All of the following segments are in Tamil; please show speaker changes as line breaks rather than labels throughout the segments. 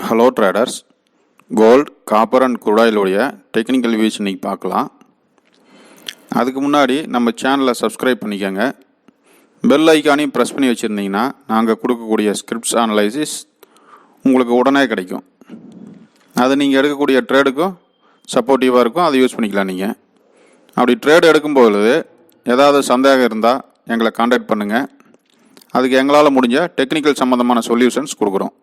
Hello traders, gold, copper and குரூடாயிலுடைய டெக்னிக்கல் வியூஸ் இன்றைக்கி பார்க்கலாம். அதுக்கு முன்னாடி நம்ம சேனலை சப்ஸ்கிரைப் பண்ணிக்கோங்க. பெல் ஐக்கானையும் ப்ரெஸ் பண்ணி வச்சுருந்தீங்கன்னா நாங்கள் கொடுக்கக்கூடிய ஸ்கிரிப்ட்ஸ் அனலைசிஸ் உங்களுக்கு உடனே கிடைக்கும். அது நீங்கள் எடுக்கக்கூடிய ட்ரேடுக்கும் சப்போர்ட்டிவாக இருக்கும். அதை யூஸ் பண்ணிக்கலாம். நீங்கள் அப்படி ட்ரேடு எடுக்கும்போது ஏதாவது சந்தேகம் இருந்தால் எங்களை காண்டாக்ட் பண்ணுங்கள். அதுக்கு எங்களால் முடிஞ்ச டெக்னிக்கல் சம்மந்தமான சொல்யூஷன்ஸ் கொடுக்குறோம்.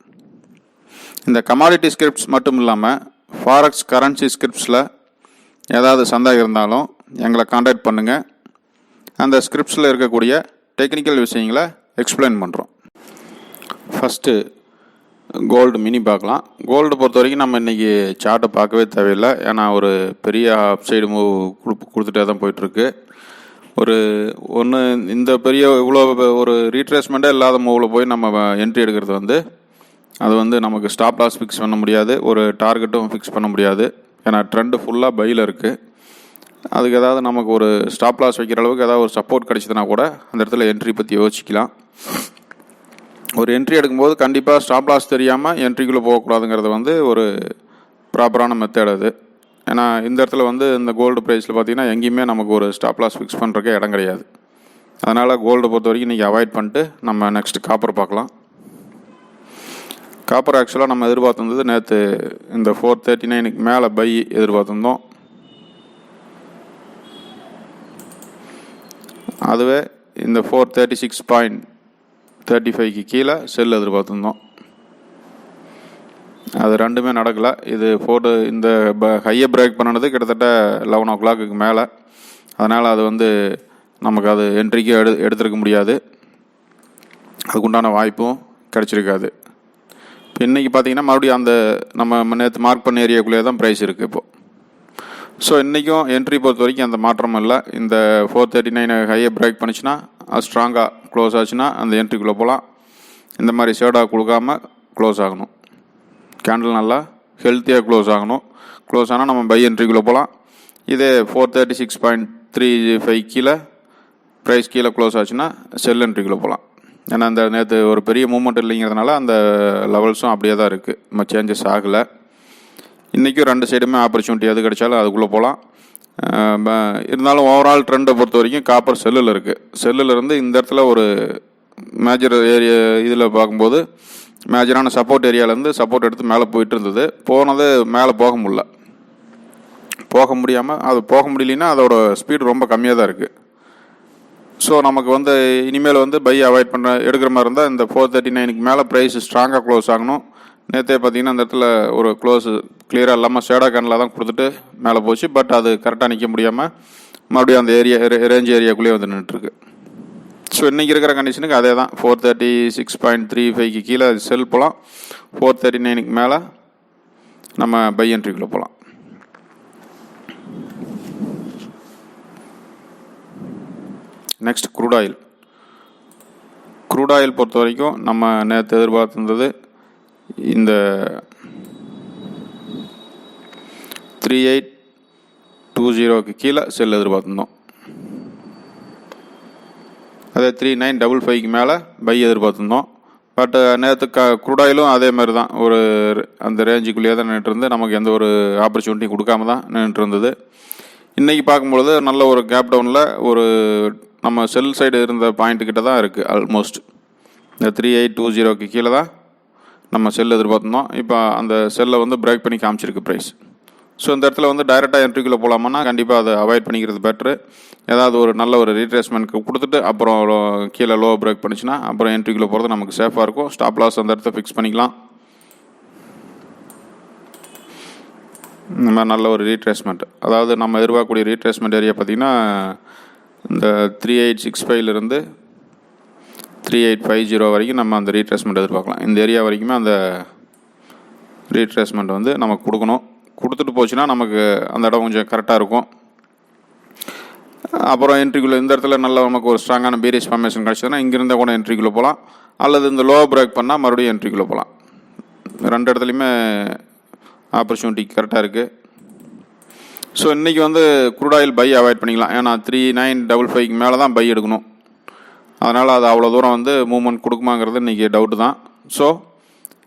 இந்த கமாடிட்டி ஸ்கிரிப்ட்ஸ் மட்டும் இல்லாமல் ஃபாரெக்ஸ் கரன்சி ஸ்கிரிப்ட்ஸில் ஏதாவது சந்தேகம் இருந்தாலும் எங்களை காண்டாக்ட் பண்ணுங்கள். அந்த ஸ்கிரிப்ட்ஸில் இருக்கக்கூடிய டெக்னிக்கல் விஷயங்களை எக்ஸ்பிளைன் பண்ணுறோம். ஃபஸ்ட்டு கோல்டு மினி பார்க்கலாம். கோல்டு பொறுத்த வரைக்கும் நம்ம இன்றைக்கி சார்ட்டை பார்க்கவே தேவையில்லை. ஏன்னா ஒரு பெரிய அப்சைடு மூவ் கொடுத்துட்டே தான் போயிட்டுருக்கு. இந்த பெரிய இவ்வளோ ஒரு ரீட்ரேஸ்மெண்ட்டே இல்லாத மூவில் போய் நம்ம என்ட்ரி எடுக்கிறது அது நமக்கு ஸ்டாப் லாஸ் ஃபிக்ஸ் பண்ண முடியாது, ஒரு டார்கெட்டும் ஃபிக்ஸ் பண்ண முடியாது. ஏன்னா ட்ரெண்டு ஃபுல்லாக பையில் இருக்குது. அதுக்கு ஏதாவது நமக்கு ஒரு ஸ்டாப் லாஸ் வைக்கிற அளவுக்கு ஏதாவது ஒரு சப்போர்ட் கிடச்சிதுன்னா கூட அந்த இடத்துல என்ட்ரி பற்றி யோசிக்கலாம். ஒரு என்ட்ரி எடுக்கும்போது கண்டிப்பாக ஸ்டாப் லாஸ் தெரியாமல் என்ட்ரிக்குள்ளே போகக்கூடாதுங்கிறது ஒரு ப்ராப்பரான மெத்தட் அது. ஏன்னா இந்த இடத்துல இந்த கோல்டு ப்ரைஸில் பார்த்திங்கன்னா எங்கேயுமே நமக்கு ஒரு ஸ்டாப் லாஸ் ஃபிக்ஸ் பண்ணுறக்கே இடம் கிடையாது. அதனால் கோல்டை பொறுத்த வரைக்கும் இன்றைக்கி அவாய்ட் பண்ணிட்டு நம்ம நெக்ஸ்ட் காப்பர் பார்க்கலாம். காப்பர் ஆக்சுவலாக நம்ம எதிர்பார்த்துருந்தது நேற்று இந்த 439க்கு மேலே பை எதிர்பார்த்துருந்தோம். அதுவே இந்த 436.35க்கு கீழே செல் எதிர்பார்த்துருந்தோம். அது ரெண்டுமே நடக்கலை. இது இந்த ஹையை பிரேக் பண்ணது கிட்டத்தட்ட 11 o'clock மேலே. அதனால் அது நமக்கு அது என்ட்ரிக்கு எடுத்துருக்க முடியாது. அதுக்குண்டான வாய்ப்பும் கிடச்சிருக்காது. இன்றைக்கி பார்த்திங்கன்னா மறுபடியும் நம்ம நேற்று மார்க் பண்ண ஏரியாக்குள்ளேயே தான் ப்ரைஸ் இருக்குது இப்போது. ஸோ இன்றைக்கும் என்ட்ரி பொறுத்த வரைக்கும் அந்த மாற்றமும் இல்லை. இந்த 439 ஹையை பிரேக் பண்ணிச்சுன்னா அது ஸ்ட்ராங்காக க்ளோஸ் ஆச்சுன்னா அந்த என்ட்ரிக்குள்ளே போகலாம். இந்த மாதிரி ஷேடாக கொடுக்காம க்ளோஸ் ஆகணும். கேண்டில் நல்லா ஹெல்த்தியாக க்ளோஸ் ஆகணும். க்ளோஸ் ஆனால் நம்ம பை என்ட்ரிக்குள்ளே போகலாம். இதே 436.35 கீழே ப்ரைஸ் கீழே க்ளோஸ் ஆச்சுன்னா செல் என்ட்ரிக்குள்ளே போகலாம். ஏன்னா அந்த நேற்று ஒரு பெரிய மூவ்மெண்ட் இல்லைங்கிறதுனால அந்த லெவல்ஸும் அப்படியே தான் இருக்குது. நம்ம சேஞ்சஸ் ஆகலை. இன்றைக்கும் ரெண்டு சைடுமே ஆப்பர்ச்சுனிட்டி எது கிடைச்சாலும் அதுக்குள்ளே போகலாம். இருந்தாலும் ஓவரால் ட்ரெண்டை பொறுத்த வரைக்கும் காப்பர் செல்லில் இருக்குது. செல்லில் இந்த இடத்துல ஒரு மேஜர் ஏரியா இதில் பார்க்கும்போது மேஜரான சப்போர்ட் ஏரியாவிலேருந்து சப்போர்ட் எடுத்து மேலே போயிட்டு இருந்தது. போனது மேலே போக முடியாமல் அது போக முடியலன்னா அதோட ஸ்பீடு ரொம்ப கம்மியாக தான் இருக்குது. ஸோ நமக்கு இனிமேல் பை அவாய்ட் எடுக்கிற மாதிரி இருந்தால் இந்த 439க்கு மேலே ப்ரைஸ் ஸ்ட்ராங்காக க்ளோஸ் ஆகணும். நேற்றே பார்த்திங்கன்னா அந்த இடத்துல ஒரு க்ளோஸ் கிளியராக இல்லாமல் ஷேடாக கேண்டில் தான் கொடுத்துட்டு மேலே போச்சு. பட் அது கரெக்டாக நிற்க முடியாமல் மறுபடியும் அந்த ரேஞ்ச் ஏரியாக்குள்ளேயே நின்றுட்டுருக்கு. ஸோ இன்றைக்கி இருக்கிற கண்டிஷனுக்கு அதே தான். 436.35க்கு கீழே செல் போகலாம். 439க்கு மேலே நம்ம பை என்ட்ரிக்குள்ளே போகலாம். நெக்ஸ்ட் க்ரூட் ஆயில் பொறுத்த வரைக்கும் நம்ம நேற்று எதிர்பார்த்துருந்தது இந்த 3820க்கு கீழே செல் எதிர்பார்த்துருந்தோம். அதே 3955க்கு மேலே பை எதிர்பார்த்துருந்தோம். பட் நேற்று க்ரூட் ஆயிலும் அதே மாதிரி தான் அந்த ரேஞ்சுக்குள்ளேயே தான் நின்றுட்டு நமக்கு எந்த ஒரு ஆப்பர்ச்சுனிட்டியும் கொடுக்காம தான் நின்றுட்டு இருந்தது. இன்றைக்கி பார்க்கும்பொழுது நல்ல ஒரு கேப் டவுனில் நம்ம செல் சைடு இருந்த பாயிண்ட்டுக்கிட்ட தான் இருக்குது. ஆல்மோஸ்ட் இந்த 3820க்கு கீழே தான் நம்ம செல் எதிர்பார்த்துருந்தோம். இப்போ அந்த செல்லை பிரேக் பண்ணி காமிச்சிருக்கு ப்ரைஸ். ஸோ இந்த இடத்துல டைரெக்டாக என்ட்ரிக்குள்ளே போகலாமான்னா கண்டிப்பாக அதை அவாய்ட் பண்ணிக்கிறது பெட்ரு. ஏதாவது ஒரு நல்ல ஒரு ரீட்ரேஸ்மெண்ட்க்கு கொடுத்துட்டு அப்புறம் கீழே லோ பிரேக் பண்ணிச்சுன்னா அப்புறம் என்ட்ரிக்குள்ளே போகிறது நமக்கு சேஃபாக இருக்கும். ஸ்டாப் லாஸ் அந்த இடத்த ஃபிக்ஸ் பண்ணிக்கலாம். இந்த மாதிரி நல்ல ஒரு ரீட்ரேஸ்மெண்ட், அதாவது நம்ம எதிர்பார்க்கக்கூடிய ரீட்ரேஸ்மெண்ட் ஏரியா பார்த்திங்கன்னா இந்த 3865லேருந்து 3850 வரைக்கும் நம்ம அந்த ரீட்ரேஸ்மெண்ட் எதிர்பார்க்கலாம். இந்த ஏரியா வரைக்குமே அந்த ரீட்ரேஸ்மெண்ட் நமக்கு கொடுக்கணும். கொடுத்துட்டு போச்சுன்னா நமக்கு அந்த இடம் கொஞ்சம் கரெக்டாக இருக்கும். அப்புறம் என்ட்ரிக்குள்ளே இந்த இடத்துல நல்ல நமக்கு ஒரு ஸ்ட்ராங்கான பீரிஷ் ஃபார்மேஷன் கிடச்சதுன்னா இங்கேருந்தால் கூட என்ட்ரிக்குள்ளே போகலாம். அல்லது இந்த லோ பிரேக் பண்ணால் மறுபடியும் என்ட்ரிக்குள்ளே போகலாம். ரெண்டு இடத்துலையுமே ஆப்பர்ச்சுனிட்டி கரெக்டாக இருக்குது. ஸோ இன்றைக்கி க்ரூட் ஆயில் பை அவாய்ட் பண்ணிக்கலாம். ஏன்னா 3955க்கு மேலே தான் பை எடுக்கணும். அதனால் அது அவ்வளோ தூரம் மூவ்மெண்ட் கொடுக்குமாங்கிறது இன்றைக்கி டவுட்டு தான். ஸோ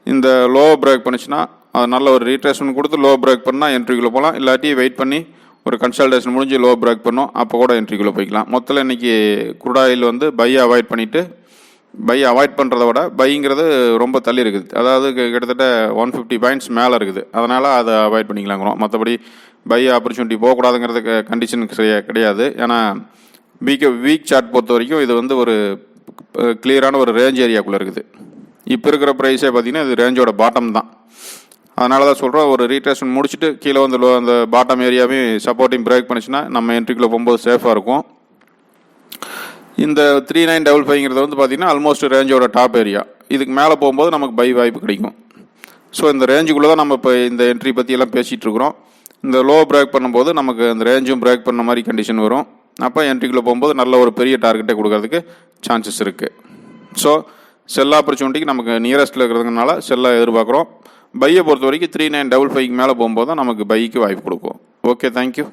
இந்த லோ பிரேக் பண்ணிச்சுன்னா அது நல்ல ஒரு ரீட்ரேஸ்மெண்ட் கொடுத்து லோ பிரேக் பண்ணால் என்ட்ரிக்குள்ளே போகலாம். இல்லாட்டி வெயிட் பண்ணி ஒரு கன்சல்டேஷன் முடிஞ்சு லோ பிரேக் பண்ணோம், அப்போ கூட என்ட்ரிக்குள்ளே போய்க்கலாம். மொத்தத்தில் இன்றைக்கி குரூட் ஆயில் வந்து பையை அவாய்ட் பண்ணிவிட்டு, பையை அவாய்ட் பண்ணுறத விட பைங்கிறது ரொம்ப தள்ளி இருக்குது. அதாவது கிட்டத்தட்ட 150 பாயிண்ட்ஸ் மேலே இருக்குது. அதனால் அதை அவாய்ட் பண்ணிக்கலாங்கிறோம். மற்றபடி பை ஆப்பர்ச்சுனிட்டி போகக்கூடாதுங்கிறதுக்கு கண்டிஷன் கிடையாது. ஏன்னா வீக் சார்ட் பொறுத்த வரைக்கும் இது வந்து ஒரு கிளியரான ஒரு ரேஞ்ச் ஏரியாக்குள்ளே இருக்குது. இப்போ இருக்கிற ப்ரைஸே பார்த்திங்கன்னா இது ரேஞ்சோட பாட்டம் தான். அதனால தான் சொல்கிறோம், ஒரு ரீட்ரேஸ்மெண்ட் முடிச்சுட்டு கீழே வந்து அந்த பாட்டம் ஏரியாவே சப்போர்ட்டிங் பிரேக் பண்ணிச்சுன்னா நம்ம என்ட்ரிக்குள்ளே போகும்போது சேஃபாக இருக்கும். இந்த 3955 வந்து பார்த்திங்கன்னா ஆல்மோஸ்ட் ரேஞ்சோட டாப் ஏரியா. இதுக்கு மேலே போகும்போது நமக்கு பை வாய்ப்பு கிடைக்கும். ஸோ இந்த ரேஞ்சுக்குள்ளே தான் நம்ம இப்போ இந்த என்ட்ரி பற்றியெல்லாம் பேசிகிட்டு இருக்கிறோம். இந்த லோ பிரேக் பண்ணும்போது நமக்கு அந்த ரேஞ்சும் பிரேக் பண்ண மாதிரி கண்டிஷன் வரும். அப்போ என்ட்ரிக்குள்ளே போகும்போது நல்ல ஒரு பெரிய டார்கெட்டை கொடுக்கறதுக்கு சான்சஸ் இருக்குது. ஸோ செல் ஆப்பர்ச்சுனிட்டிக்கு நமக்கு நியரஸ்ட்டில் இருக்கிறதுனால செல்லாக எதிர்பார்க்குறோம். பையை பொறுத்த வரைக்கும் 3955 மேலே போகும்போது தான் நமக்கு பைக்கு வாய்ப்பு கொடுக்கும். Okay, thank you.